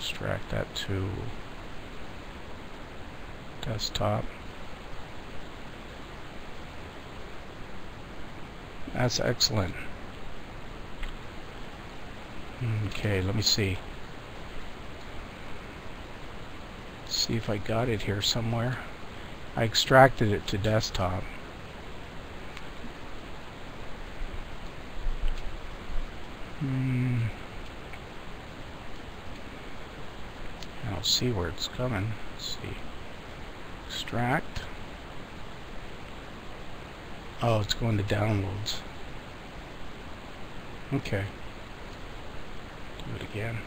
extract that to desktop. That's excellent. Okay, let me see. See if I got it here somewhere. I extracted it to desktop. I don't see where it's coming. Let's see. Extract. Oh, it's going to downloads. Okay. Do it again.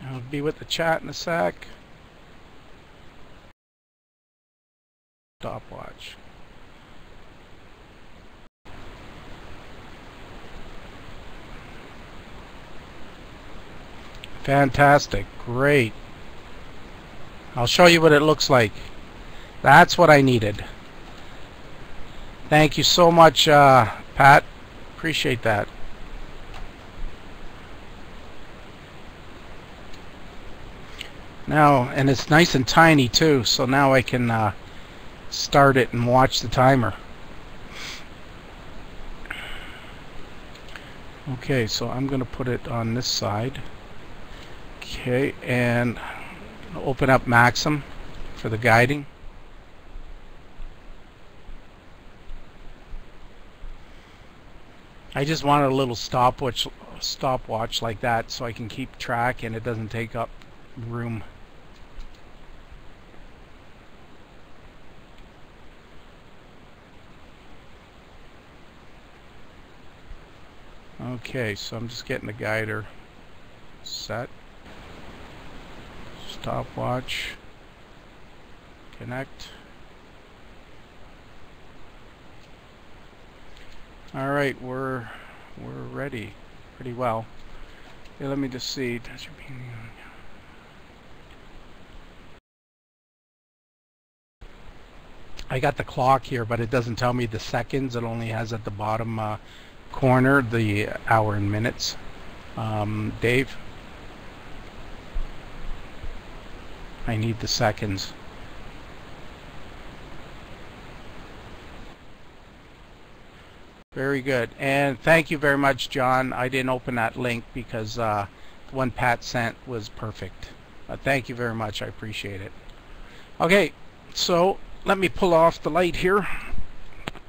I'll be with the chat in a sec. Stopwatch. Fantastic. Great. I'll show you what it looks like. That's what I needed. Thank you so much, Pat. Appreciate that. Now, and it's nice and tiny too, so now I can start it and watch the timer. Okay, so I'm going to put it on this side. Okay, and open up Maxim for the guiding. I just wanted a little stopwatch like that so I can keep track and it doesn't take up room. Okay, so I'm just getting the guider set. Stopwatch. Connect. All right, we're ready pretty well. Okay, let me just see. I got the clock here, but it doesn't tell me the seconds. It only has at the bottom corner the hour and minutes. Dave, I need the seconds. Very good, and thank you very much, John. I didn't open that link because the one Pat sent was perfect. Thank you very much. I appreciate it. Okay, so let me pull off the light here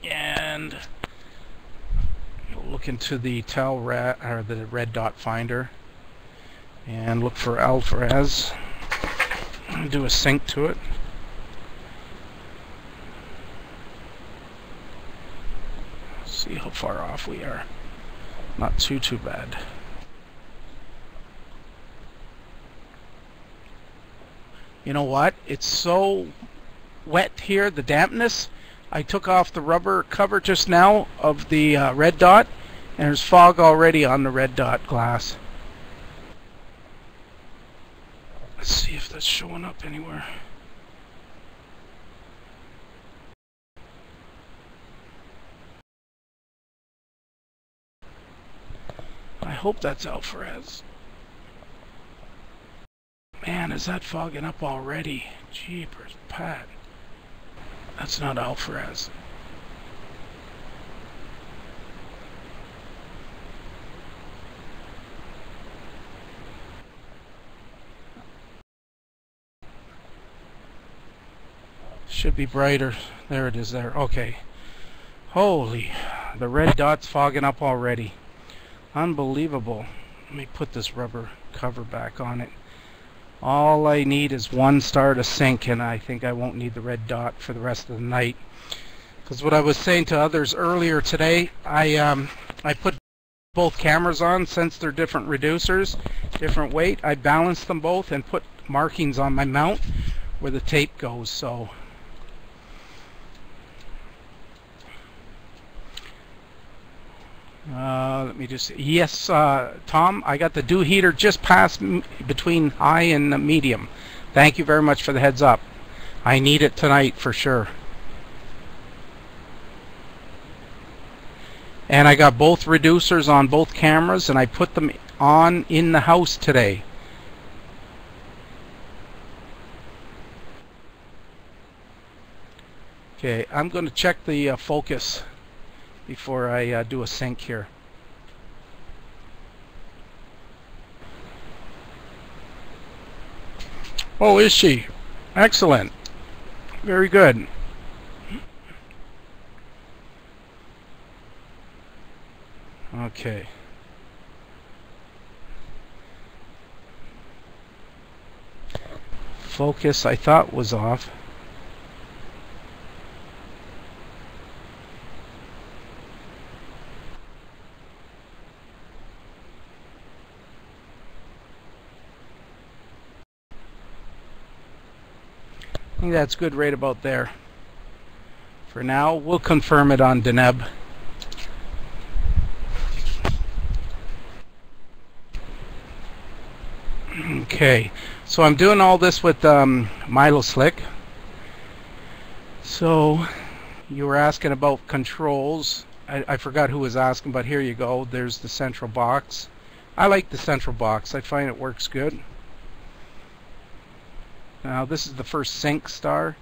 and look into the the red dot finder and look for alpha-res. Do a sync to it. See how far off we are. Not too bad. You know what? It's so wet here, the dampness. I took off the rubber cover just now of the red dot, and there's fog already on the red dot glass. Let's see if that's showing up anywhere. I hope that's alpha-res. Man, is that fogging up already? Jeepers, Pat. That's not alpha-res. Should be brighter. There it is there. Okay. Holy, the red dot's fogging up already. Unbelievable. Let me put this rubber cover back on it. All I need is one star to sync, and I think I won't need the red dot for the rest of the night. Because what I was saying to others earlier today, I put both cameras on, since they're different reducers, different weight. I balanced them both and put markings on my mount where the tape goes. So let me just, yes, Tom, I got the dew heater just past between high and medium. Thank you very much for the heads up. I need it tonight for sure. And I got both reducers on both cameras, and I put them on in the house today. Okay, I'm going to check the focus before I do a sync here. Oh, is she? Excellent. Very good. Okay. Focus I thought was off. I think that's good right about there. For now, we'll confirm it on Deneb. Okay, so I'm doing all this with Miloslick. So you were asking about controls. I forgot who was asking, but here you go. There's the central box. I like the central box. I find it works good. Now this is the first sync star.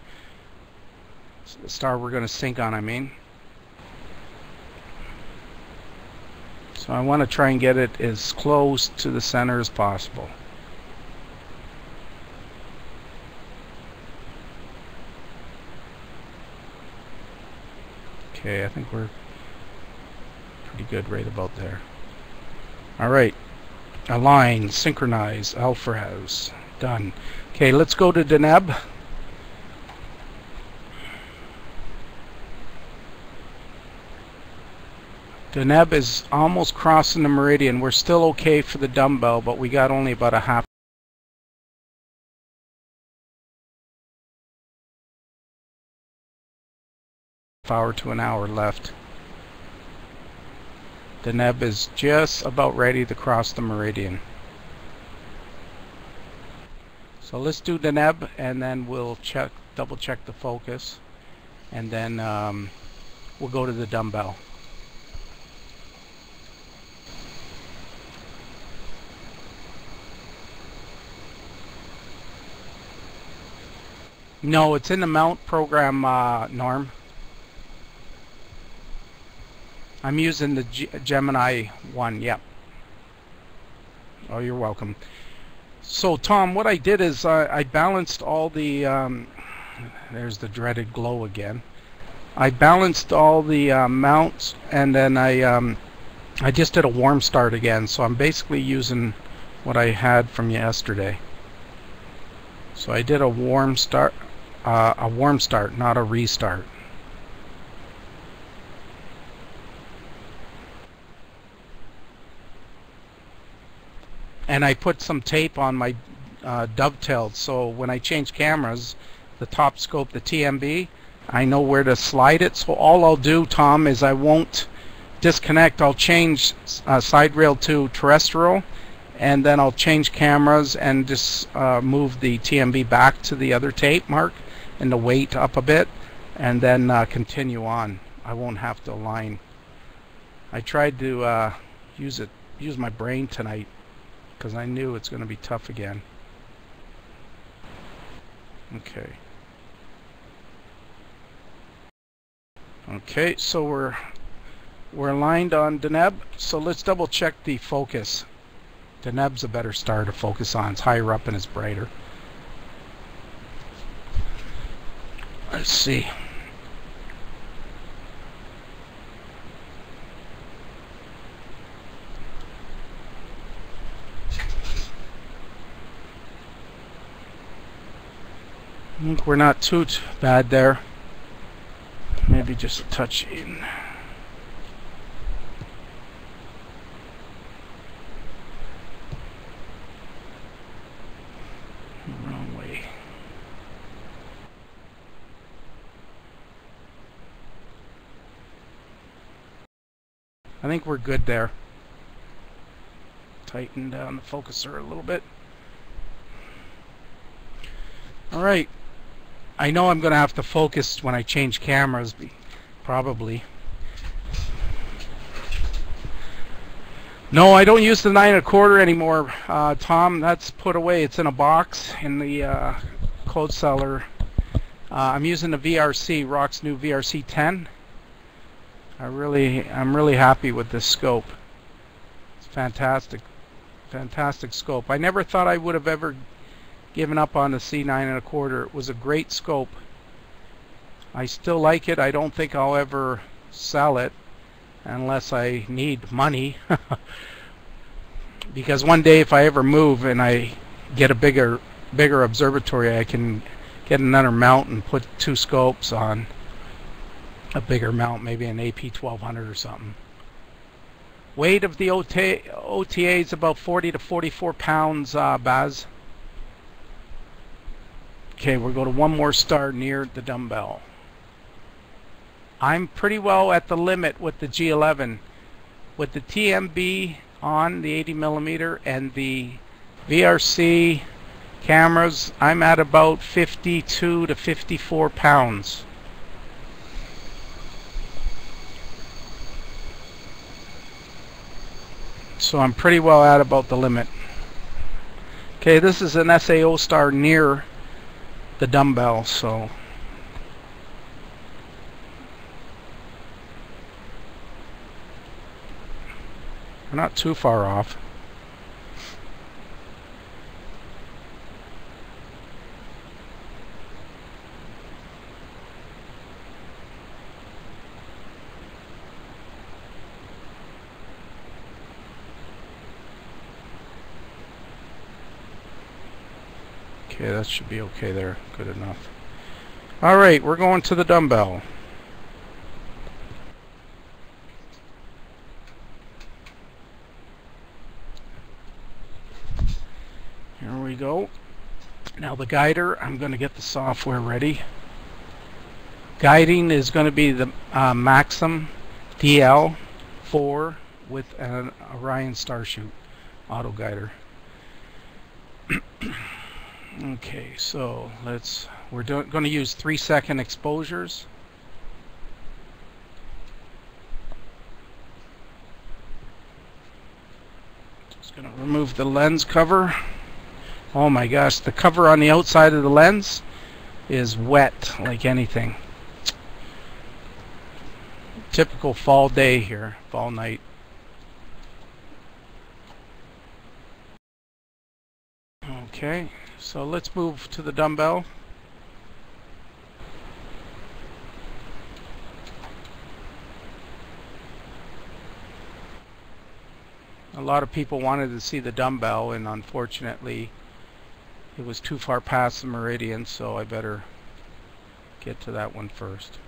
The star we're going to sync on, I mean. So I want to try and get it as close to the center as possible. Okay, I think we're pretty good right about there. Alright, align, synchronize, alpha, done. Okay, let's go to Deneb. Deneb is almost crossing the meridian. We're still okay for the dumbbell, but we got only about a half hour to an hour left. Deneb is just about ready to cross the meridian. So let's do Deneb, and then we'll double check the focus, and then we'll go to the dumbbell. No, it's in the mount program, Norm. I'm using the Gemini one, yep. Oh, you're welcome. So, Tom, what I did is I balanced all the, there's the dreaded glow again. I balanced all the mounts, and then I just did a warm start again. So I'm basically using what I had from yesterday. So I did a warm start, not a restart. And I put some tape on my dovetailed, so when I change cameras, the top scope, the TMB, I know where to slide it. So all I'll do, Tom, is I won't disconnect. I'll change side rail to terrestrial, and then I'll change cameras and just move the TMB back to the other tape mark and the weight up a bit, and then continue on. I won't have to align. I tried to use my brain tonight, because I knew it's going to be tough again. Okay. Okay, so we're aligned on Deneb. So let's double check the focus. Deneb's a better star to focus on. It's higher up and it's brighter. Let's see. I think we're not too bad there. Maybe just a touch in. Wrong way. I think we're good there. Tighten down the focuser a little bit. All right. I know I'm going to have to focus when I change cameras, probably. No, I don't use the 9 1/4 anymore, Tom. That's put away. It's in a box in the cold cellar. I'm using the VRC, Rock's new VRC 10. I'm really happy with this scope. It's fantastic, fantastic scope. I never thought I would have ever given up on the C9 1/4. It was a great scope. I still like it. I don't think I'll ever sell it unless I need money. Because one day if I ever move and I get a bigger observatory, I can get another mount and put 2 scopes on a bigger mount, maybe an AP 1200 or something. Weight of the OTA is about 40 to 44 pounds, Baz. Okay, we'll go to one more star near the dumbbell. I'm pretty well at the limit with the G11. With the TMB on the 80mm and the VRC cameras, I'm at about 52 to 54 pounds. So I'm pretty well at about the limit. Okay, this is an SAO star near the dumbbell, so we're not too far off. Okay, that should be okay there. Good enough. Alright, we're going to the dumbbell. Here we go. Now the guider, I'm going to get the software ready. Guiding is going to be the Maxim DL4 with an Orion Starshoot auto guider. Okay, so we're going to use 3-second exposures. Just going to remove the lens cover. Oh my gosh, the cover on the outside of the lens is wet like anything. Typical fall day here, fall night. Okay, so let's move to the dumbbell. A lot of people wanted to see the dumbbell, and unfortunately it was too far past the meridian, so I better get to that one first.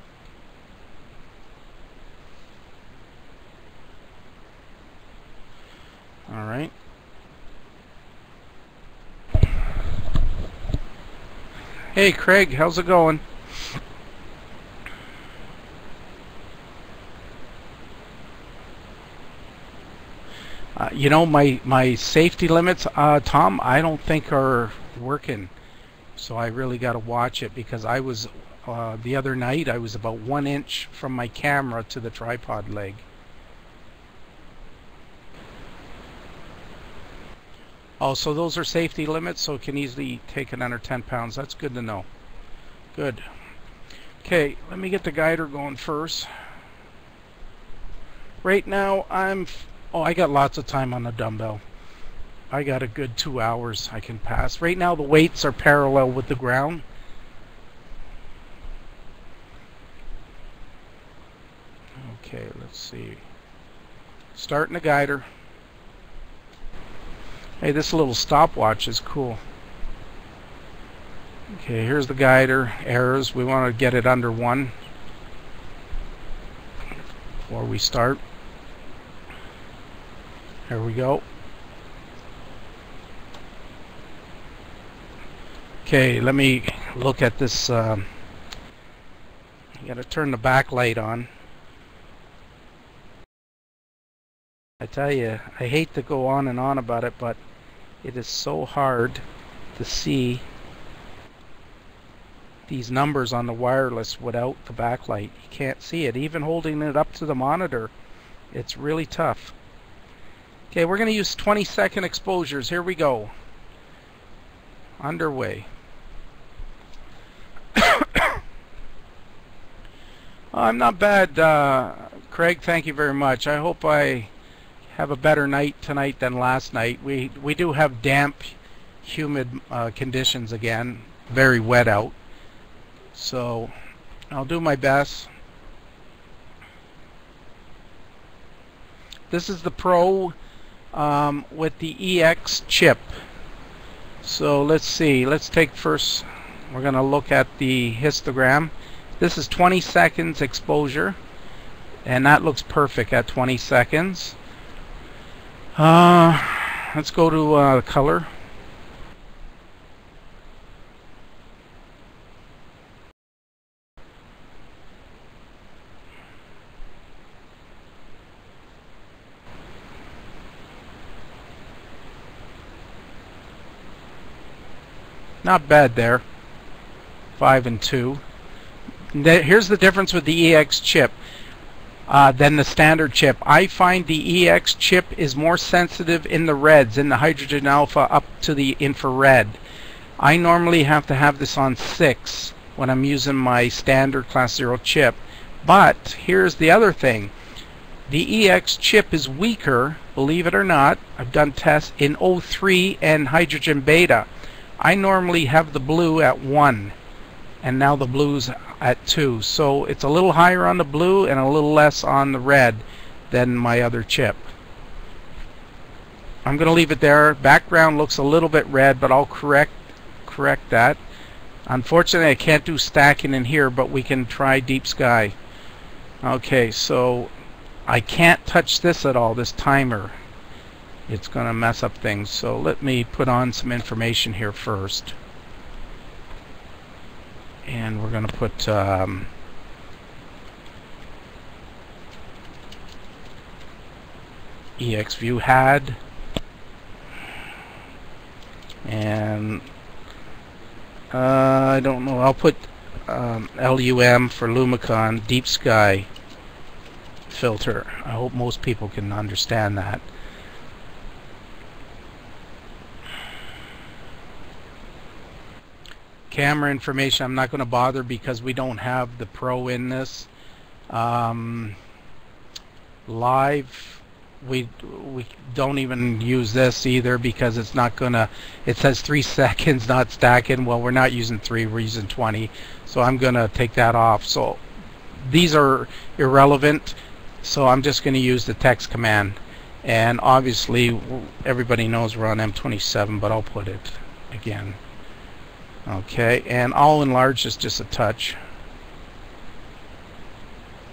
All right. Hey Craig, how's it going? You know, my safety limits, Tom, I don't think are working, so I really got to watch it, because I was the other night I was about 1 inch from my camera to the tripod leg. Oh, so those are safety limits, so it can easily take it under 10 pounds. That's good to know. Good. Okay, let me get the guider going first. Right now I got lots of time on the dumbbell. I got a good 2 hours I can pass. Right now the weights are parallel with the ground. Okay, let's see. Starting the guider. Hey, this little stopwatch is cool. Okay, here's the guider. Errors. We want to get it under 1 before we start. Here we go. Okay, let me look at this. You got to turn the backlight on. I tell you, I hate to go on and on about it, but it is so hard to see these numbers on the wireless without the backlight. You can't see it. Even holding it up to the monitor, it's really tough. Okay, we're going to use 20-second exposures. Here we go. Underway. I'm not bad, Craig. Thank you very much. I hope I have a better night tonight than last night. We do have damp, humid conditions again. Very wet out. So I'll do my best. This is the Pro with the EX chip. So let's see. Let's take first. We're going to look at the histogram. This is 20 seconds exposure, and that looks perfect at 20 seconds. Let's go to color. Not bad there. 5 and 2. Here's the difference with the EX chip than the standard chip. I find the EX chip is more sensitive in the reds, in the hydrogen alpha up to the infrared. I normally have to have this on 6 when I'm using my standard class 0 chip. But here's the other thing. The EX chip is weaker, believe it or not. I've done tests in O3 and hydrogen beta. I normally have the blue at 1, and now the blue's at 2. So it's a little higher on the blue and a little less on the red than my other chip. I'm going to leave it there. Background looks a little bit red, but I'll correct that. Unfortunately, I can't do stacking in here, but we can try deep sky. Okay, so I can't touch this at all, this timer. It's going to mess up things. So let me put on some information here first. And we're going to put EX view had, and I don't know, I'll put LUM for Lumicon deep sky filter. I hope most people can understand that. Camera information I'm not going to bother because we don't have the Pro in this. Live, we don't even use this either because it's not gonna, it says 3 seconds not stacking. Well, we're not using 3, we're using 20, so I'm gonna take that off. So these are irrelevant, so I'm just gonna use the text command. And obviously everybody knows we're on M27, but I'll put it again. Okay, and I'll enlarge this just a touch,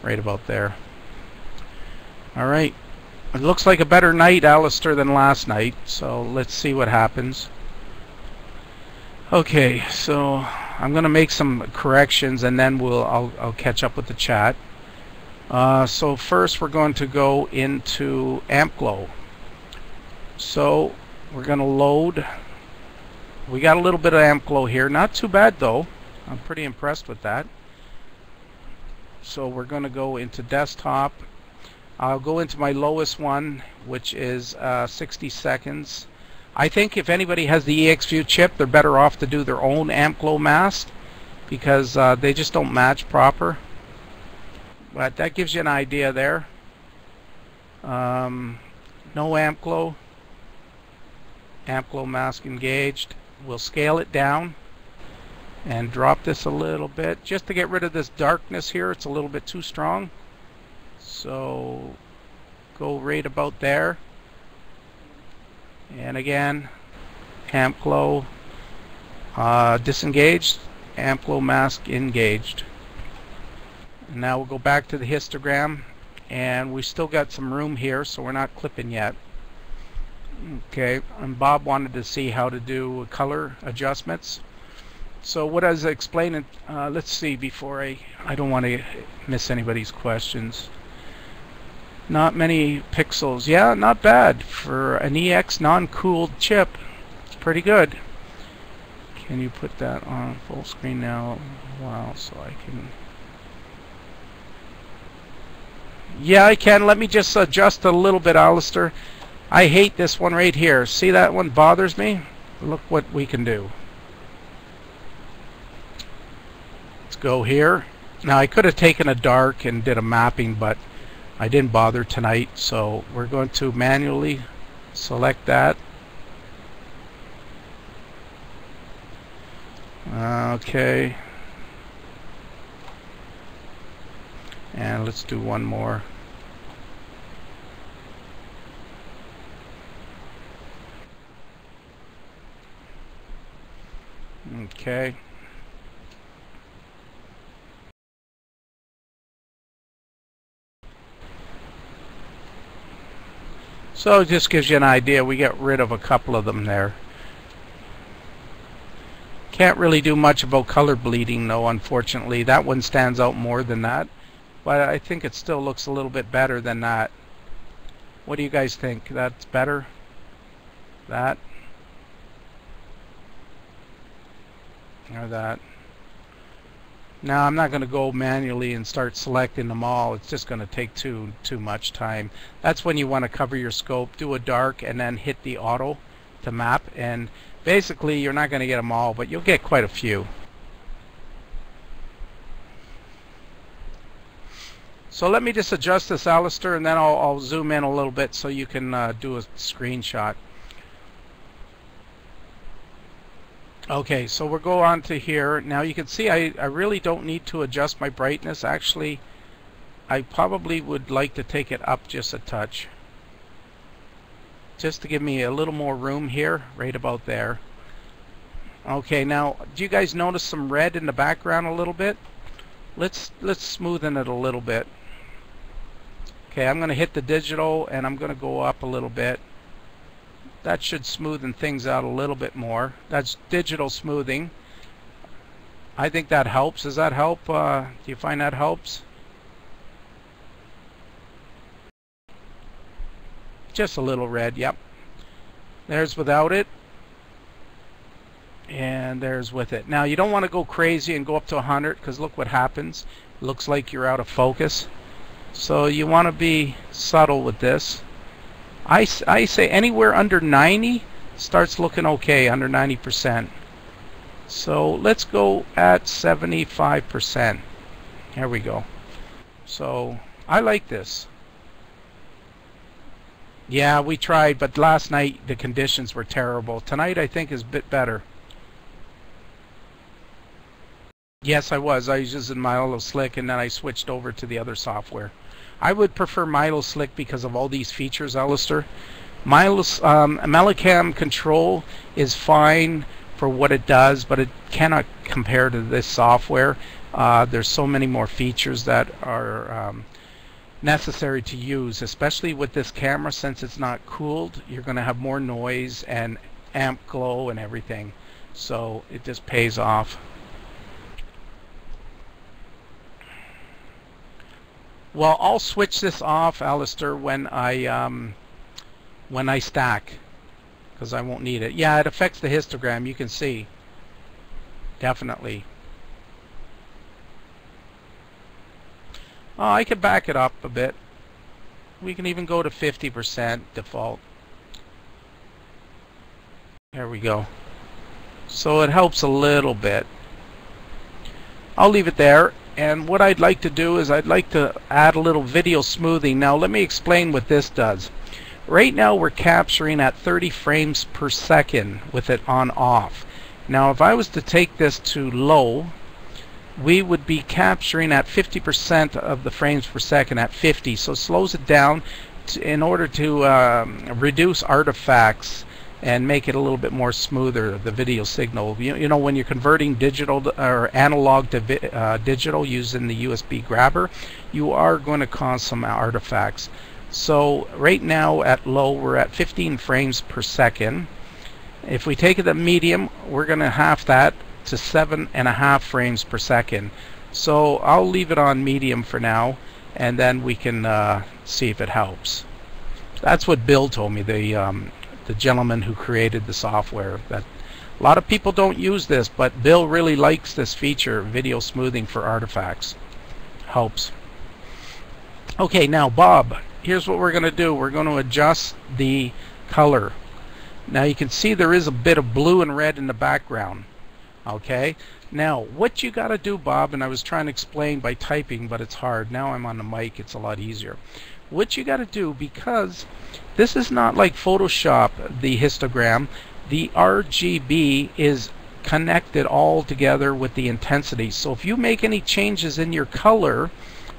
right about there. Alright, it looks like a better night, Alistair, than last night, so let's see what happens. Okay, so I'm gonna make some corrections and then I'll catch up with the chat. So first we're going to go into amp glow. So we're gonna load. We got a little bit of amp glow here, not too bad though. I'm pretty impressed with that. So we're going to go into desktop. I'll go into my lowest one, which is 60 seconds. I think if anybody has the EXView chip, they're better off to do their own amp glow mask because they just don't match proper. But that gives you an idea there. No amp glow. Amp glow mask engaged. We'll scale it down and drop this a little bit just to get rid of this darkness here. It's a little bit too strong. So go right about there. And again, amp glow disengaged, amp glow mask engaged. And now we'll go back to the histogram, and we still got some room here, so we're not clipping yet. Okay, and Bob wanted to see how to do color adjustments. So what I was explaining, let's see, before I don't want to miss anybody's questions. Not many pixels. Yeah, not bad for an EX non-cooled chip. It's pretty good. Can you put that on full screen now? Wow, so I can... Yeah, I can. Let me just adjust a little bit, Alistair. I hate this one right here. See, that one bothers me? Look what we can do. Let's go here. Now I could have taken a dark and did a mapping, but I didn't bother tonight, so we're going to manually select that. Okay. And let's do one more. Okay. So it just gives you an idea. We get rid of a couple of them there. Can't really do much about color bleeding though, unfortunately. That one stands out more than that. But I think it still looks a little bit better than that. What do you guys think? That's better? That? Or that? Now I'm not going to go manually and start selecting them all. It's just going to take too much time. That's when you want to cover your scope, do a dark, and then hit the auto to map. And basically you're not going to get them all, but you'll get quite a few. So let me just adjust this, Alistair, and then I'll zoom in a little bit so you can do a screenshot. Okay, so we'll go on to here. Now you can see I really don't need to adjust my brightness. Actually, I probably would like to take it up just a touch, just to give me a little more room here, right about there. Okay, now do you guys notice some red in the background a little bit? Let's smoothen it a little bit. Okay, I'm going to hit the digital and I'm going to go up a little bit. That should smoothen things out a little bit more. That's digital smoothing. I think that helps. Does that help? Do you find that helps? Just a little red, yep. There's without it. And there's with it. Now you don't want to go crazy and go up to 100 because look what happens. It looks like you're out of focus. So you want to be subtle with this. I say anywhere under 90 starts looking okay, under 90%. So let's go at 75%. There we go. So I like this. Yeah, we tried, but last night the conditions were terrible. Tonight I think is a bit better. Yes, I was using Miloslick, and then I switched over to the other software. I would prefer Miloslick because of all these features, Alistair. Mallincam control is fine for what it does, but it cannot compare to this software. There's so many more features that are necessary to use, especially with this camera. Since it's not cooled, you're going to have more noise and amp glow and everything. So it just pays off. Well, I'll switch this off, Alistair, when I stack, because I won't need it. Yeah, it affects the histogram. You can see, definitely. Oh, I could back it up a bit. We can even go to 50% default. There we go. So it helps a little bit. I'll leave it there. And what I'd like to do is I'd like to add a little video smoothing. Now let me explain what this does. Right now we're capturing at 30 frames per second with it on off. Now if I was to take this to low, we would be capturing at 50% of the frames per second at 50. So it slows it down in order to reduce artifacts and make it a little bit more smoother, the video signal. You know, when you're converting digital or analog to digital using the USB grabber, you are going to cause some artifacts. So right now at low we're at 15 frames per second. If we take it to medium, we're going to half that to 7.5 frames per second. So I'll leave it on medium for now, and then we can see if it helps. That's what Bill told me, the gentleman who created the software. That a lot of people don't use this, but Bill really likes this feature, video smoothing for artifacts. Helps. Okay, now Bob, here's what we're going to do. We're going to adjust the color. Now you can see there is a bit of blue and red in the background. Okay, now what you got to do, Bob, and I was trying to explain by typing, but it's hard. Now I'm on the mic, it's a lot easier. What you got to do, because this is not like Photoshop, the histogram, the RGB is connected all together with the intensity. So if you make any changes in your color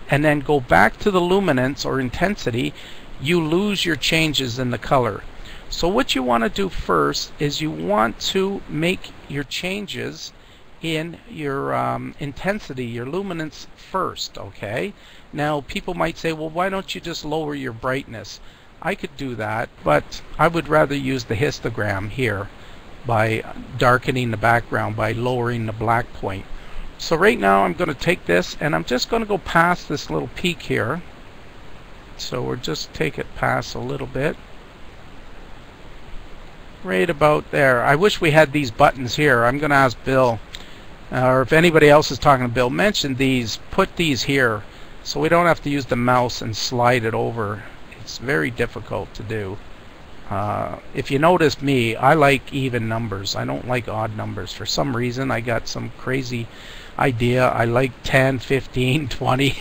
and then go back to the luminance or intensity, you lose your changes in the color. So what you want to do first is you want to make your changes in your intensity, your luminance first. Okay, now people might say, well, why don't you just lower your brightness? I could do that, but I would rather use the histogram here by darkening the background, by lowering the black point. So right now I'm going to take this and I'm just going to go past this little peak here. So we'll just take it past a little bit. Right about there. I wish we had these buttons here. I'm going to ask Bill, or if anybody else is talking to Bill, mention these, put these here so we don't have to use the mouse and slide it over. It's very difficult to do. If you notice me, I like even numbers. I don't like odd numbers. For some reason, I got some crazy idea. I like 10, 15, 20.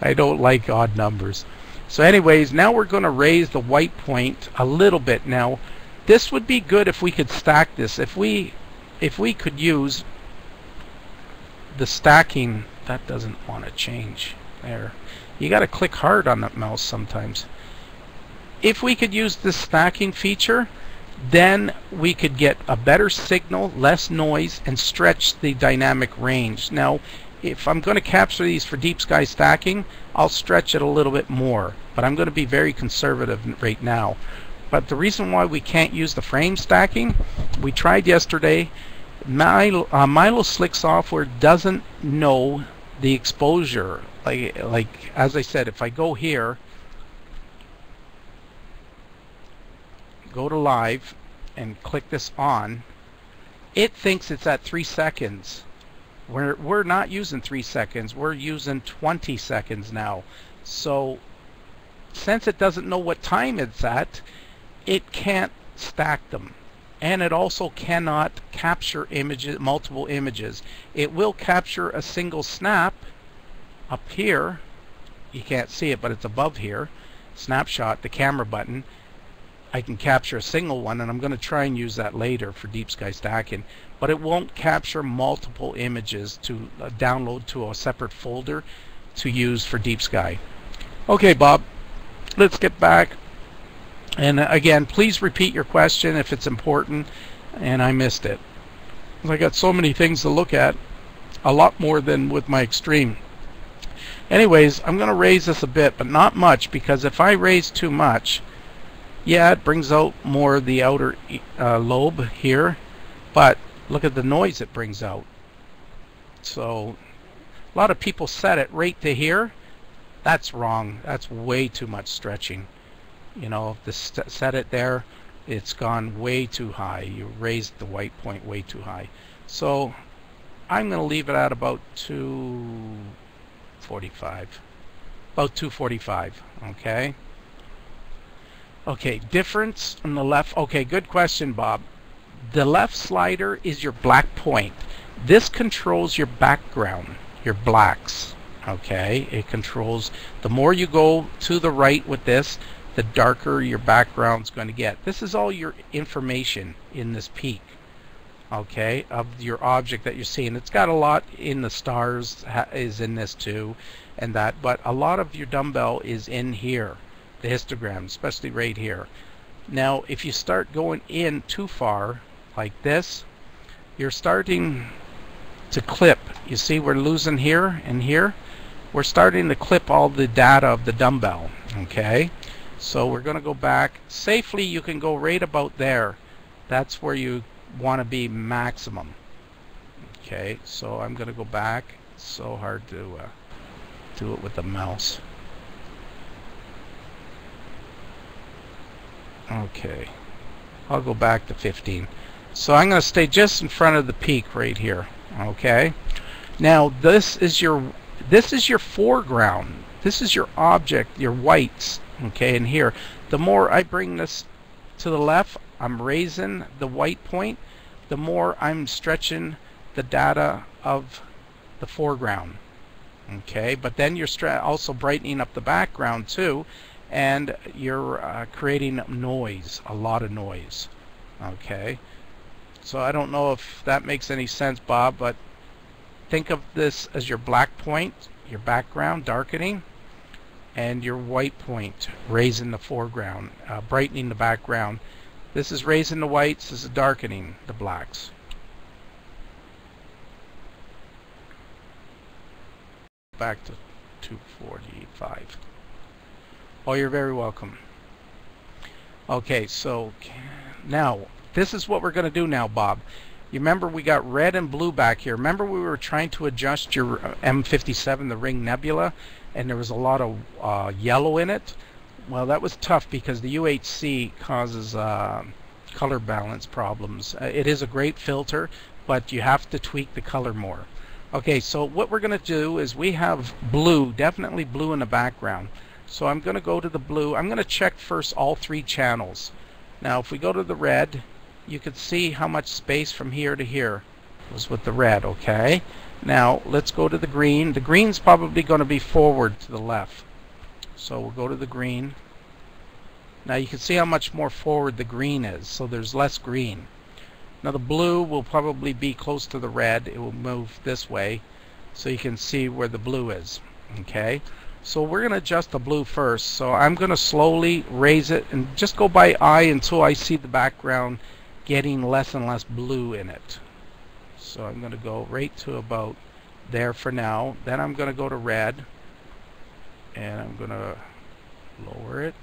I don't like odd numbers. So anyways, now we're going to raise the white point a little bit. Now, this would be good if we could stack this. If we could use the stacking, that doesn't want to change there. You got to click hard on that mouse sometimes. If we could use this stacking feature, then we could get a better signal, less noise, and stretch the dynamic range. Now, if I'm going to capture these for deep sky stacking, I'll stretch it a little bit more, but I'm going to be very conservative right now. But the reason why we can't use the frame stacking, we tried yesterday. Miloslick software doesn't know the exposure. Like as I said, if I go here, go to live and click this on, it thinks it's at 3 seconds. We're not using 3 seconds, we're using 20 seconds now. So since it doesn't know what time it's at, it can't stack them, and it also cannot capture images, multiple images. It will capture a single snap up here. You can't see it, but it's above here. Snapshot, the camera button. I can capture a single one, and I'm going to try and use that later for deep sky stacking, but it won't capture multiple images to download to a separate folder to use for deep sky. Okay, Bob, let's get back. And again, please repeat your question if it's important and I missed it. I got so many things to look at, a lot more than with my extreme. Anyways, I'm going to raise this a bit, but not much, because if I raise too much, yeah, it brings out more of the outer lobe here, but look at the noise it brings out. So a lot of people set it right to here. That's wrong. That's way too much stretching. You know, if set it there, it's gone way too high. You raised the white point way too high. So I'm going to leave it at about 245. About 245. Okay. Okay, difference on the left. Okay, good question, Bob. The left slider is your black point. This controls your background, your blacks. Okay, it controls, the more you go to the right with this, the darker your background's going to get. This is all your information in this peak, okay, of your object that you're seeing. It's got a lot in the stars, is in this too, and that, but a lot of your dumbbell is in here, the histogram, especially right here. Now, if you start going in too far, like this, you're starting to clip. You see we're losing here and here. We're starting to clip all the data of the dumbbell, okay? So we're going to go back. Safely, you can go right about there. That's where you want to be maximum. Okay, so I'm going to go back. It's so hard to do it with the mouse. Okay, I'll go back to 15. So I'm going to stay just in front of the peak right here. Okay, now this is your foreground. This is your object, your whites. Okay, and here, the more I bring this to the left, I'm raising the white point, the more I'm stretching the data of the foreground. Okay, but then you're also brightening up the background too, and you're creating noise, a lot of noise. Okay, so I don't know if that makes any sense, Bob, but think of this as your black point, your background darkening, and your white point raising the foreground, brightening the background. This is raising the whites, this is darkening the blacks. Back to 245. Oh, you're very welcome. Okay, so now this is what we're going to do now, Bob. You remember we got red and blue back here. Remember we were trying to adjust your M57, the Ring Nebula, and there was a lot of yellow in it? Well, that was tough because the UHC causes color balance problems. It is a great filter, but you have to tweak the color more. Okay, so what we're going to do is we have blue, definitely blue in the background. So I'm going to go to the blue. I'm going to check first all 3 channels. Now if we go to the red, you can see how much space from here to here was with the red. Okay, now let's go to the green. The green's probably going to be forward to the left. So we'll go to the green. Now you can see how much more forward the green is, so there's less green. Now the blue will probably be close to the red. It will move this way so you can see where the blue is. Okay, so we're going to adjust the blue first. So I'm going to slowly raise it and just go by eye until I see the background getting less and less blue in it. So I'm going to go right to about there for now. Then I'm going to go to red and I'm going to lower it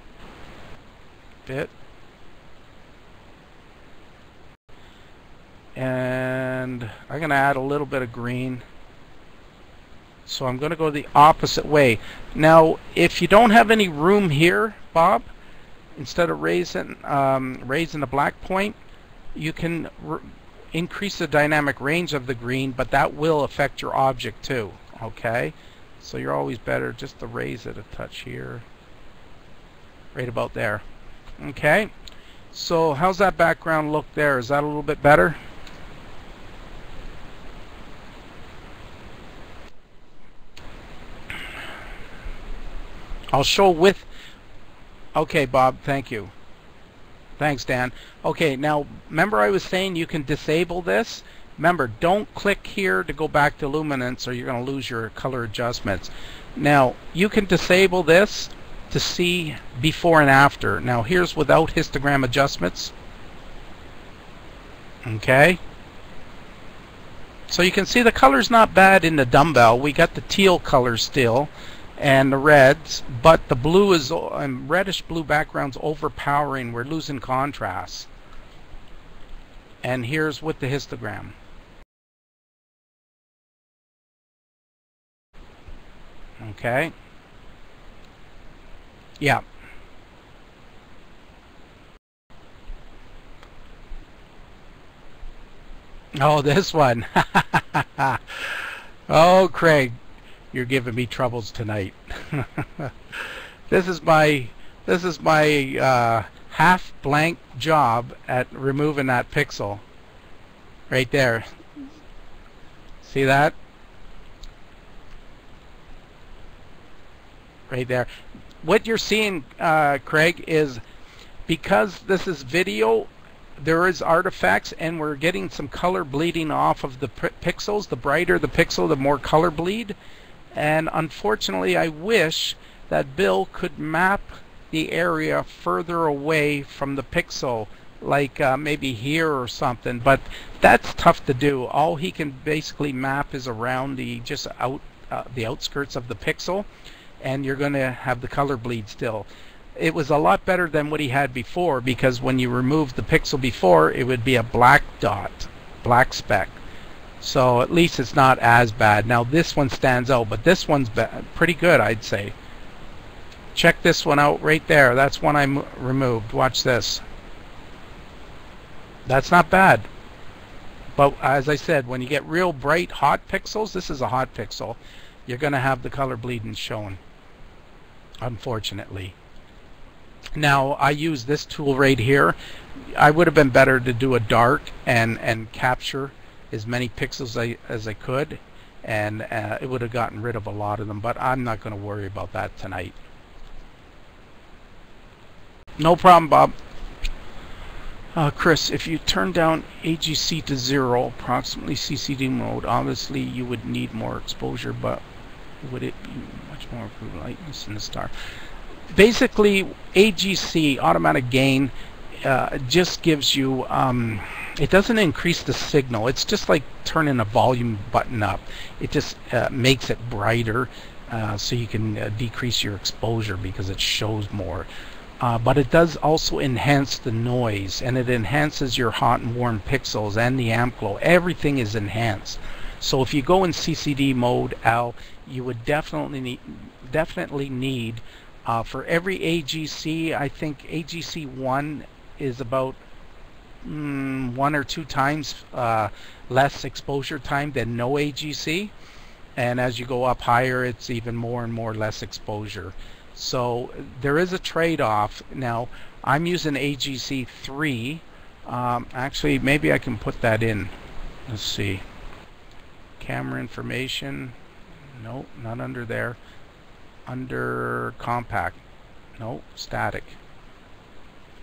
a bit. And I'm going to add a little bit of green. So I'm going to go the opposite way. Now, if you don't have any room here, Bob, instead of raising the black point, you can increase the dynamic range of the green, but that will affect your object too. Okay, so you're always better just to raise it a touch here, right about there. Okay, so how's that background look there? Is that a little bit better? I'll show with. Okay, Bob, thank you. Thanks, Dan. Okay, now remember I was saying you can disable this. Remember, don't click here to go back to luminance or you're going to lose your color adjustments. Now, you can disable this to see before and after. Now, here's without histogram adjustments. Okay. So you can see the color's not bad in the dumbbell. We got the teal color still and the reds, but the blue is reddish blue background's overpowering. We're losing contrast. And here's with the histogram. Okay. Yeah. Oh, this one. Oh, Craig, you're giving me troubles tonight. This is my half blank job at removing that pixel right there. See that? Right there. What you're seeing, Craig, is because this is video, there is artifacts and we're getting some color bleeding off of the pixels. The brighter the pixel, the more color bleed. And unfortunately, I wish that Bill could map the area further away from the pixel, like maybe here or something, but that's tough to do. All he can basically map is around the the outskirts of the pixel, and you're going to have the color bleed still. It was a lot better than what he had before, because when you removed the pixel before, it would be a black dot, black speck. So at least it's not as bad. Now this one stands out, but this one's pretty good, I'd say. Check this one out right there. That's one I removed. Watch this. That's not bad. But as I said, when you get real bright hot pixels, this is a hot pixel, you're going to have the color bleeding showing. unfortunately. Now I use this tool right here. I would have been better to do a dark and capture as many pixels as I could, and it would have gotten rid of a lot of them, but I'm not going to worry about that tonight. No problem, Bob. Chris, if you turn down AGC to 0, approximately CCD mode, obviously you would need more exposure, but would it be much more improved lightness in the star? Basically, AGC, automatic gain, just gives you, it doesn't increase the signal. It's just like turning a volume button up. It just makes it brighter, so you can decrease your exposure because it shows more. But it does also enhance the noise, and it enhances your hot and warm pixels and the amp glow. Everything is enhanced. So if you go in CCD mode, Al, you would definitely need for every AGC, I think AGC 1 is about 1 or 2 times less exposure time than no AGC, and as you go up higher, it's even more and more less exposure. So there is a trade-off. Now I'm using AGC 3. Actually, maybe I can put that in. Let's see. Camera information. No, not under there. Under compact. No, static.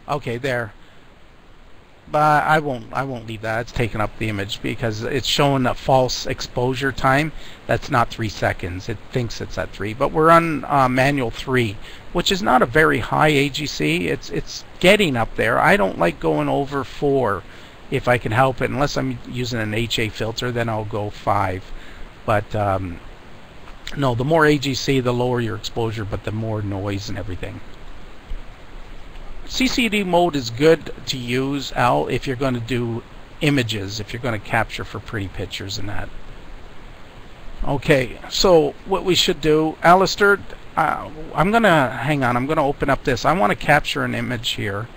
Okay, there. But I won't leave that. It's taking up the image because it's showing a false exposure time. That's not 3 seconds. It thinks it's at 3. But we're on manual 3, which is not a very high AGC. It's getting up there. I don't like going over 4 if I can help it. Unless I'm using an HA filter, then I'll go 5. But no, the more AGC, the lower your exposure, but the more noise and everything. CCD mode is good to use, Al, if you're going to do images, if you're going to capture for pretty pictures and that. Okay, so what we should do, Alistair, I'm going to, hang on, I'm going to open up this. I want to capture an image here.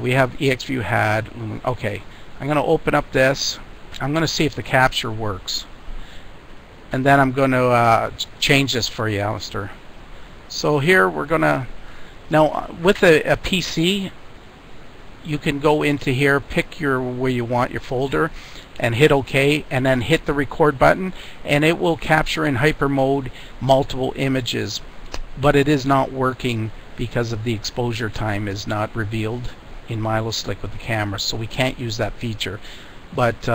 We have EXView had, okay, I'm going to open up this. I'm going to see if the capture works. And then I'm going to change this for you, Alistair. So here we're going to, now with a PC, you can go into here, pick where you want your folder, and hit OK, and then hit the record button, and it will capture in hyper mode multiple images. But it is not working because of the exposure time is not revealed in Miloslick with the camera, so we can't use that feature. But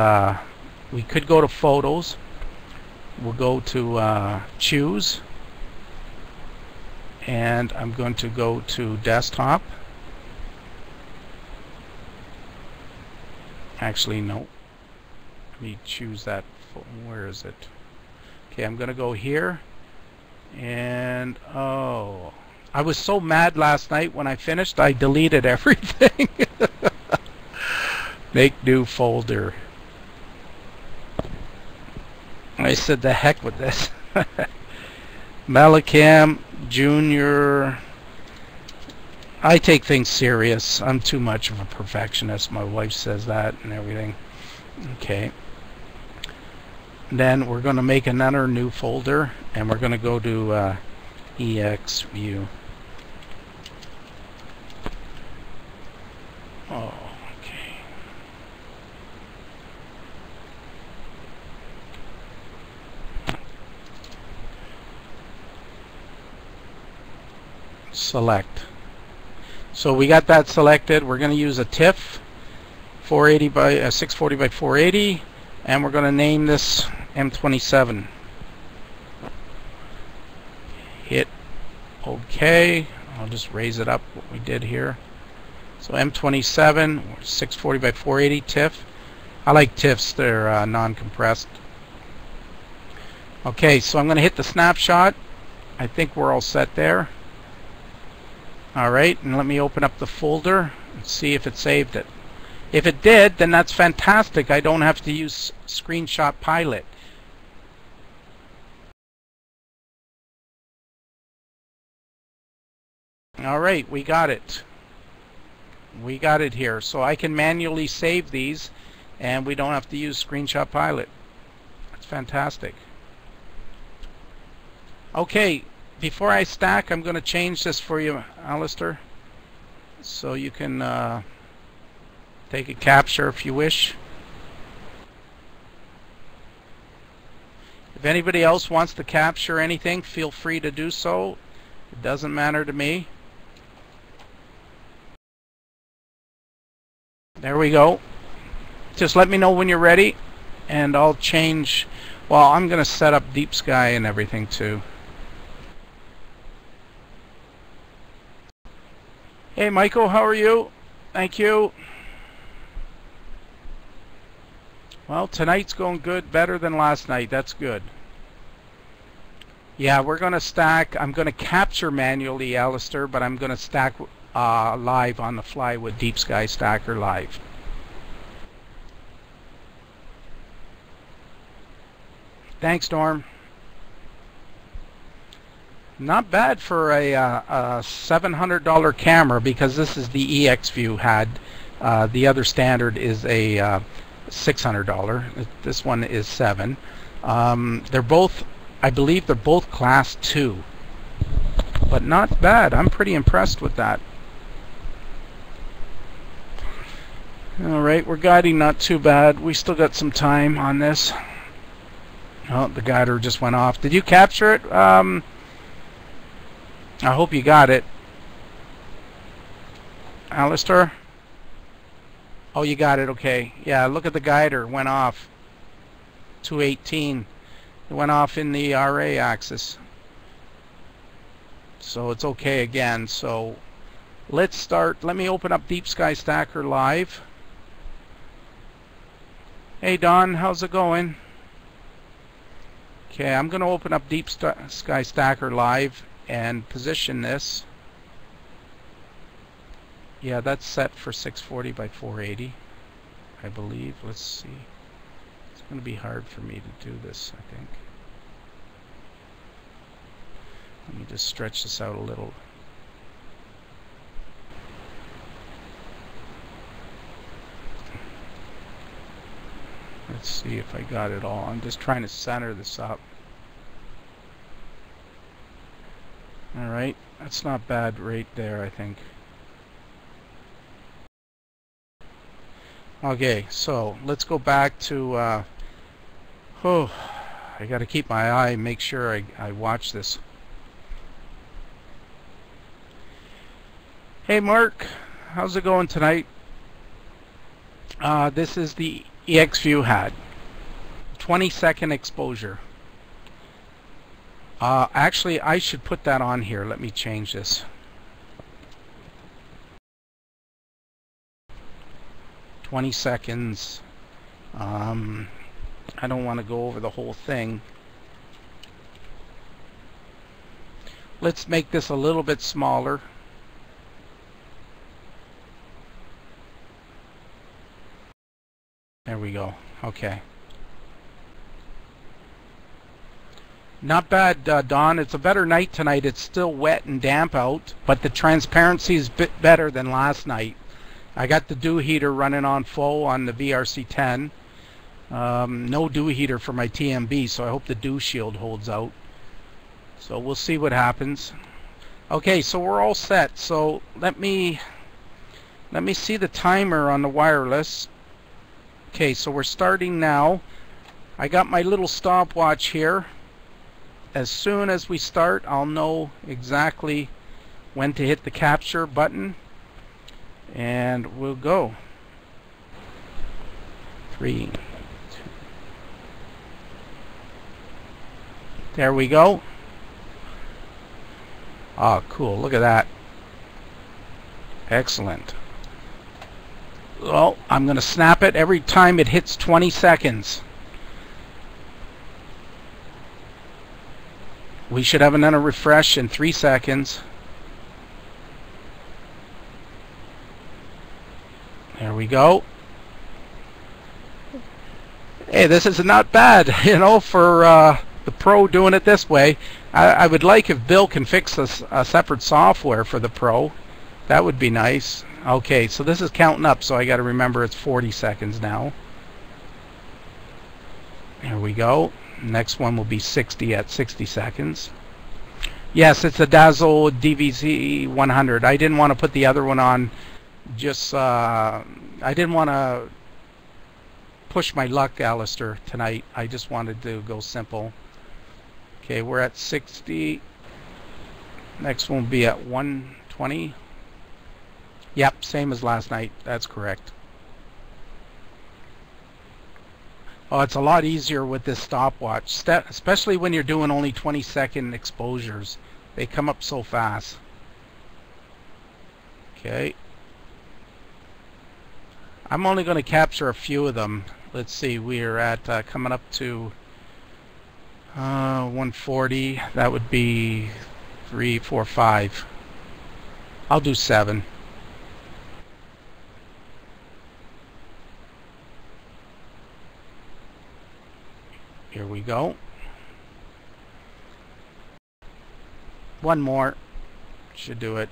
we could go to Photos. We'll go to Choose, and I'm going to go to Desktop. Actually, no. Let me choose that. Where is it? Okay, I'm going to go here, and oh, I was so mad last night when I finished, I deleted everything. Make new folder. I said, the heck with this. Mallincam Jr. I take things serious. I'm too much of a perfectionist. My wife says that and everything. Okay. Then we're going to make another new folder, and we're going to go to EXView. Oh, okay. Select. So we got that selected. We're going to use a TIFF 480 by 640 by 480, and we're going to name this M27. Hit OK. I'll just raise it up what we did here. So M27 640 by 480 TIFF. I like TIFFs. They're non-compressed. Okay, so I'm going to hit the snapshot. I think we're all set there. Alright, and let me open up the folder and see if it saved it. If it did, then that's fantastic. I don't have to use Screenshot Pilot. Alright, we got it. We got it here. So I can manually save these, and we don't have to use Screenshot Pilot. That's fantastic. Okay, before I stack, I'm going to change this for you, Alistair, so you can take a capture if you wish. If anybody else wants to capture anything, feel free to do so. It doesn't matter to me. There we go. Just let me know when you're ready, and I'll change. Well, I'm going to set up deep sky and everything too. Hey Michael, how are you? Thank you. Well, tonight's going good, better than last night. That's good. Yeah, we're going to stack. I'm going to capture manually, Alistair, but I'm going to stack live on the fly with Deep Sky Stacker Live. Thanks, Norm. Not bad for a $700 camera, because this is the EX View had. The other standard is a $600. This one is $700. They're both, I believe they're both class 2, but not bad. I'm pretty impressed with that. Alright, we're guiding not too bad. We still got some time on this. Oh, the guider just went off. Did you capture it? I hope you got it. Alistair? Oh, you got it, okay. Yeah, look at the guider. Went off. 218. It went off in the RA axis. So it's okay again. So let's start. Let me open up Deep Sky Stacker Live. Hey Don, how's it going? Okay, I'm going to open up Deep Sky Stacker Live and position this. Yeah, that's set for 640 by 480, I believe. Let's see. It's going to be hard for me to do this, I think. Let me just stretch this out a little. Let's see if I got it all. I'm just trying to center this up. Alright, that's not bad right there, I think. Okay, so let's go back to I gotta keep my eye, make sure I watch this. Hey Mark, how's it going tonight? This is the EX View had 20-second exposure. Actually, I should put that on here. Let me change this. 20 seconds. I don't want to go over the whole thing. Let's make this a little bit smaller. There we go. Okay. Not bad, Don. It's a better night tonight. It's still wet and damp out, but the transparency is a bit better than last night. I got the dew heater running on full on the VRC10. No dew heater for my TMB, so I hope the dew shield holds out. So we'll see what happens. Okay, so we're all set. So let me see the timer on the wireless. Okay, so we're starting now. I got my little stopwatch here. As soon as we start, I'll know exactly when to hit the capture button, and we'll go. 3, 2. There we go. Oh, cool. Look at that. Excellent. Well, I'm going to snap it every time it hits 20 seconds. We should have another refresh in 3 seconds. There we go. Hey, this is not bad, you know, for the Pro doing it this way. I would like if Bill can fix a separate software for the Pro. That would be nice. Okay, so this is counting up, so I got to remember it's 40 seconds now. There we go. Next one will be 60 at 60 seconds. Yes, it's a Dazzle DVZ 100. I didn't want to put the other one on. Just I didn't want to push my luck, Alistair, tonight. I just wanted to go simple. Okay, we're at 60. Next one will be at 120. Yep, same as last night. That's correct. Oh, it's a lot easier with this stopwatch, especially when you're doing only 20-second exposures. They come up so fast. Okay. I'm only going to capture a few of them. Let's see, we're at coming up to 140. That would be 3, 4, 5. I'll do 7. Here we go. One more should do it.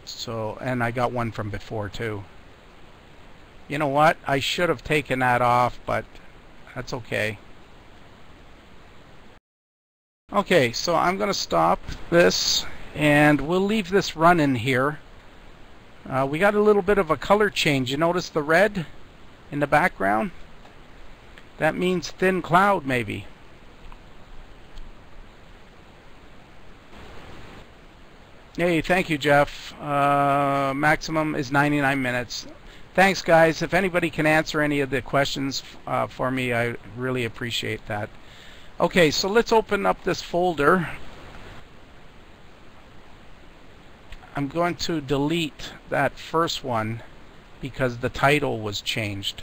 So, and I got one from before too. You know what? I should have taken that off, but that's okay. Okay, so I'm going to stop this and we'll leave this running here. We got a little bit of a color change. You notice the red in the background? That means thin cloud, maybe. Hey, thank you, Jeff. Maximum is 99 minutes. Thanks, guys. If anybody can answer any of the questions for me, I really appreciate that. Okay, so let's open up this folder. I'm going to delete that first one because the title was changed.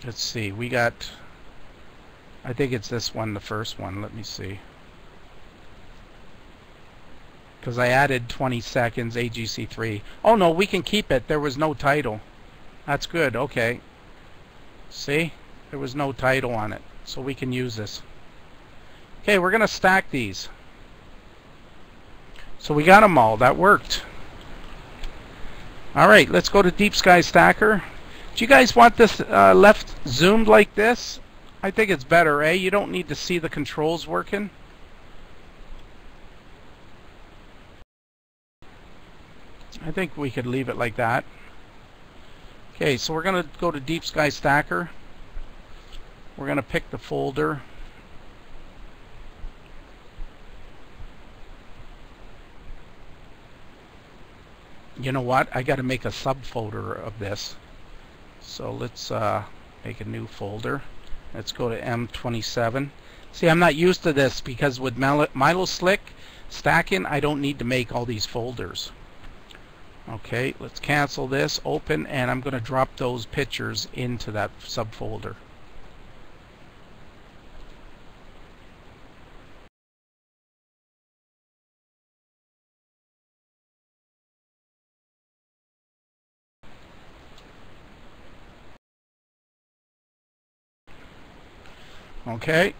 Let's see, we got, I think it's this one, the first one. Let me see. Because I added 20 seconds, AGC3. Oh no, we can keep it. There was no title. That's good, okay. See? There was no title on it. So we can use this. Okay, we're going to stack these. So we got them all. That worked. Alright, let's go to Deep Sky Stacker. Do you guys want this left zoomed like this? I think it's better, eh? You don't need to see the controls working. I think we could leave it like that. Okay, so we're going to go to Deep Sky Stacker. We're going to pick the folder. You know what? I got to make a subfolder of this. So let's make a new folder. Let's go to M27. See, I'm not used to this because with Miloslick stacking, I don't need to make all these folders. Okay, let's cancel this, open, and I'm going to drop those pictures into that subfolder. Okay.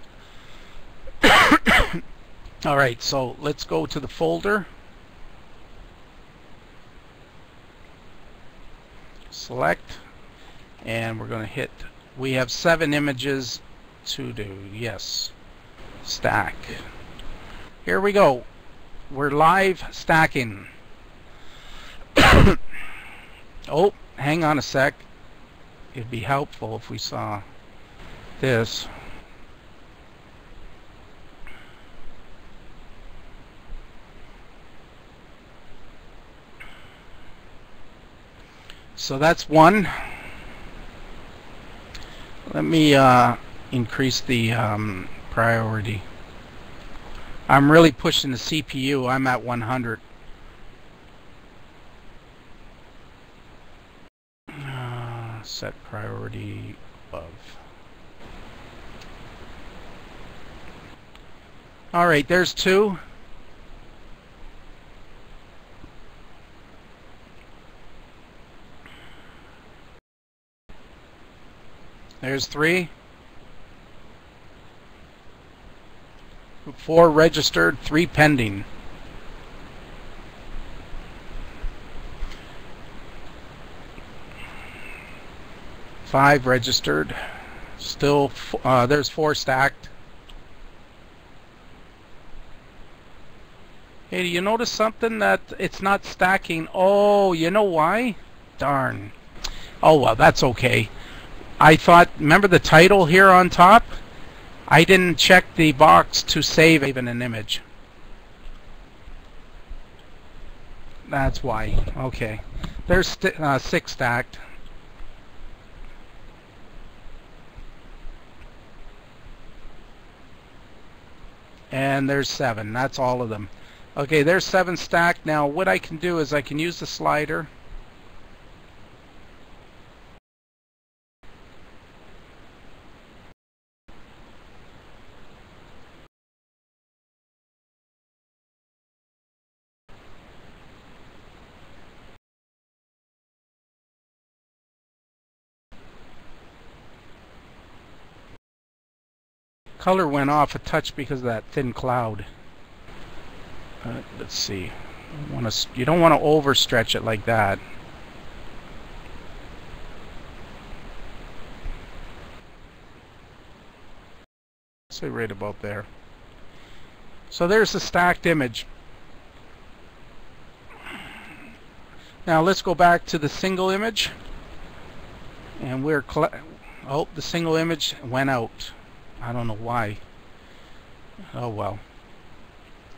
Alright, so let's go to the folder. Select. And we're going to hit. We have 7 images to do. Yes. Stack. Here we go. We're live stacking. Oh, hang on a sec. It'd be helpful if we saw this. So that's one. Let me increase the priority. I'm really pushing the CPU. I'm at 100. Set priority above. Alright, there's 2. There's 3. 4 registered, 3 pending. Five registered. Still, there's 4 stacked. Hey, do you notice something that it's not stacking? Oh, you know why? Darn. Oh, well, that's okay. I thought, remember the title here on top? I didn't check the box to save even an image. That's why. Okay. There's 6 stacked. And there's 7. That's all of them. Okay, there's 7 stacked. Now what I can do is I can use the slider. Color went off a touch because of that thin cloud. Let's see. You don't want to overstretch it like that. Say right about there. So there's the stacked image. Now let's go back to the single image. And oh, the single image went out. I don't know why. Oh well.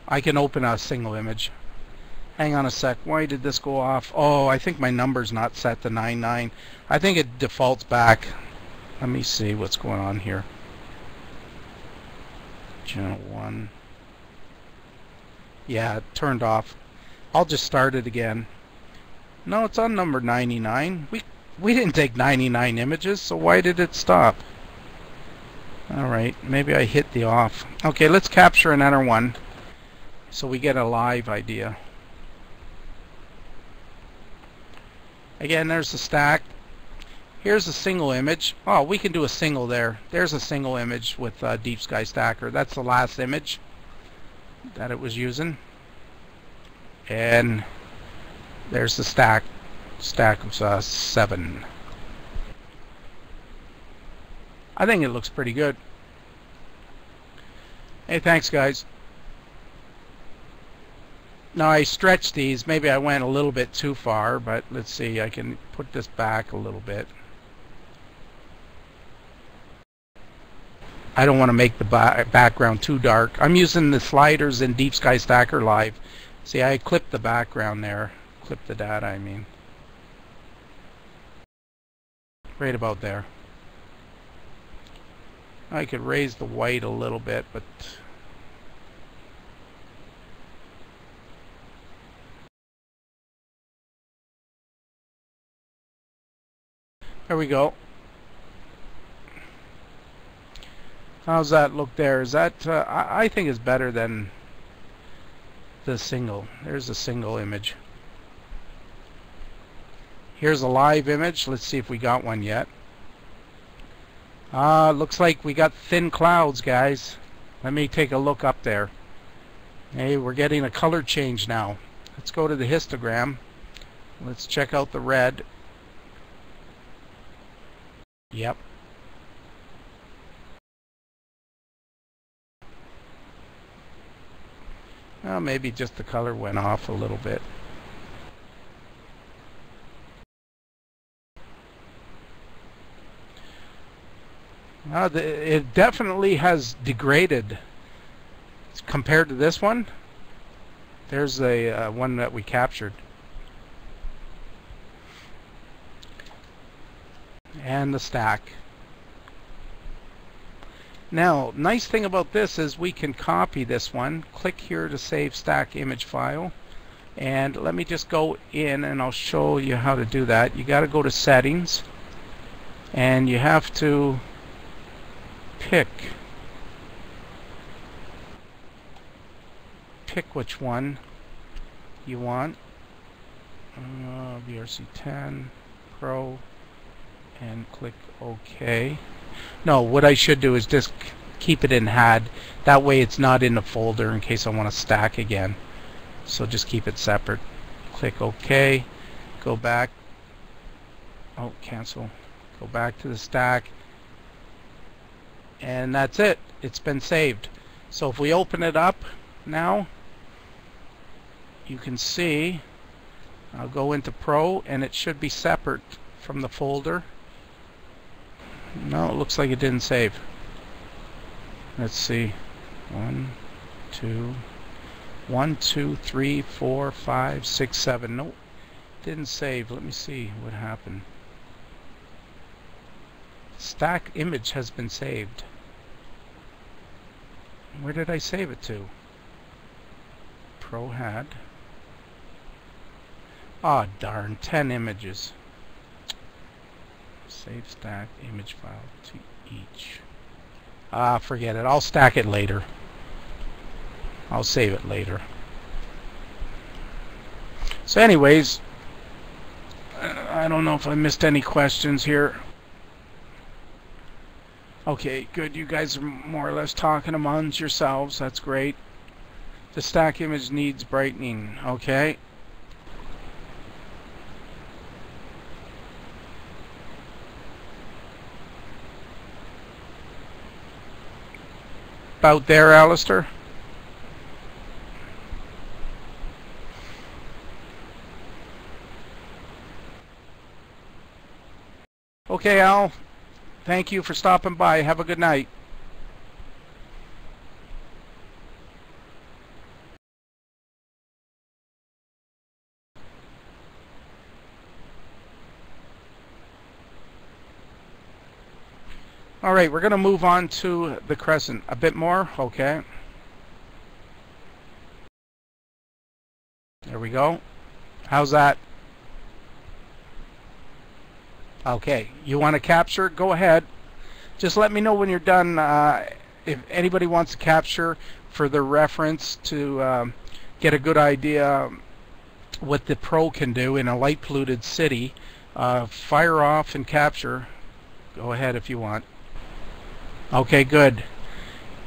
I can open a single image. Hang on a sec. Why did this go off? Oh, I think my number's not set to 99. I think it defaults back. Let me see what's going on here. Channel 1. Yeah, it turned off. I'll just start it again. No, it's on number 99. We didn't take 99 images, so why did it stop? Alright, maybe I hit the off. Okay, let's capture another one so we get a live idea. Again, there's the stack. Here's a single image. Oh, we can do a single there. There's a single image with Deep Sky Stacker. That's the last image that it was using. And there's the stack of 7. I think it looks pretty good. Hey, thanks guys. Now I stretched these. Maybe I went a little bit too far, but let's see. I can put this back a little bit. I don't want to make the background too dark. I'm using the sliders in Deep Sky Stacker Live. See, I clipped the background there. Clipped the data, I mean. Right about there. I could raise the white a little bit, but there we go. How's that look there? Is that I think is better than the single. There's a single image. Here's a live image. Let's see if we got one yet. Looks like we got thin clouds, guys. Let me take a look up there. Hey, we're getting a color change now. Let's go to the histogram. Let's check out the red. Yep. Well, maybe just the color went off a little bit. It definitely has degraded compared to this one. There's a one that we captured. And the stack. Now, nice thing about this is we can copy this one. Click here to save stack image file. And let me just go in and I'll show you how to do that. You got to go to settings. And you have to pick which one you want. VRC10 Pro, and click OK. No, what I should do is just keep it in HAD. That way it's not in the folder in case I want to stack again. So just keep it separate. Click OK. Go back. Oh, cancel. Go back to the stack. And that's it. It's been saved. So if we open it up now, you can see I'll go into Pro and it should be separate from the folder. No, it looks like it didn't save. Let's see. 1, 2, 3, 4, 5, 6, 7. Nope, didn't save. Let me see what happened. Stack image has been saved. Where did I save it to? Pro had. Ah, darn, 10 images. Save stack image file to each. Ah, forget it. I'll stack it later. I'll save it later. So anyways, I don't know if I missed any questions here. Okay, good. You guys are more or less talking amongst yourselves. That's great. The stack image needs brightening. Okay. About there, Alistair? Okay, Al. Thank you for stopping by. Have a good night. All right, we're going to move on to the crescent. A bit more, okay. There we go. How's that? Okay, you want to capture? Go ahead. Just let me know when you're done. If anybody wants to capture for their reference to get a good idea what the Pro can do in a light polluted city, fire off and capture. Go ahead if you want. Okay, good.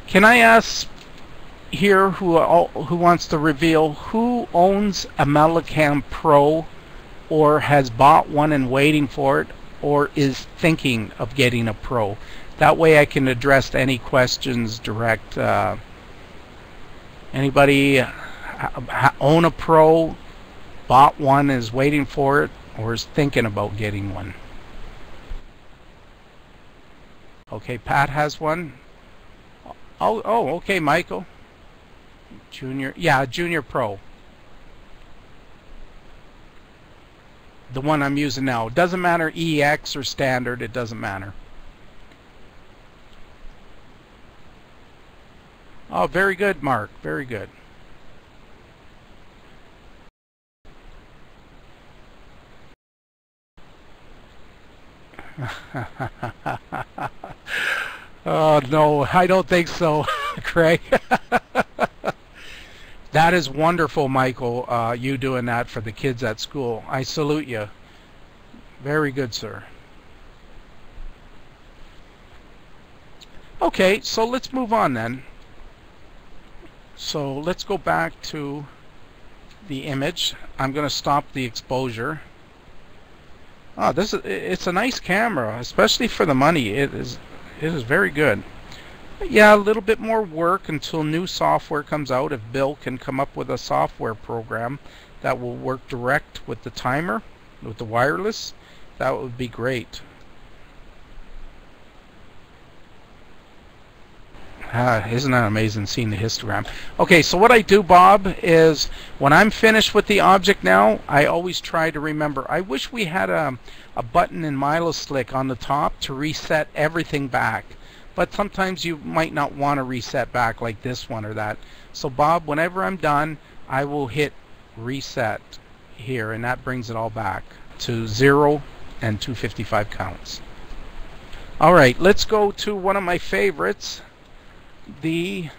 Can I ask here who wants to reveal who owns a Mallincam Pro or has bought one and waiting for it or is thinking of getting a Pro? That way I can address any questions direct. Anybody own a Pro, bought one, is waiting for it, or is thinking about getting one? Okay, Pat has one. Oh, okay, Michael. Junior, yeah, Junior Pro. The one I'm using now. It doesn't matter EX or standard, it doesn't matter. Oh, very good, Mark. Very good. Oh, no, I don't think so, Craig. That is wonderful, Michael, you doing that for the kids at school. I salute you. Very good, sir. Okay, so let's move on then. So let's go back to the image. I'm going to stop the exposure. Oh, it's a nice camera, especially for the money. It is very good. Yeah, a little bit more work until new software comes out. If Bill can come up with a software program that will work direct with the timer, with the wireless, that would be great. Isn't that amazing seeing the histogram? Okay, so what I do, Bob, is when I'm finished with the object now, I always try to remember. I wish we had a button in Miloslick on the top to reset everything back. But sometimes you might not want to reset back like this one or that. So Bob, whenever I'm done, I will hit reset here, and that brings it all back to 0 and 255 counts. All right, let's go to one of my favorites, the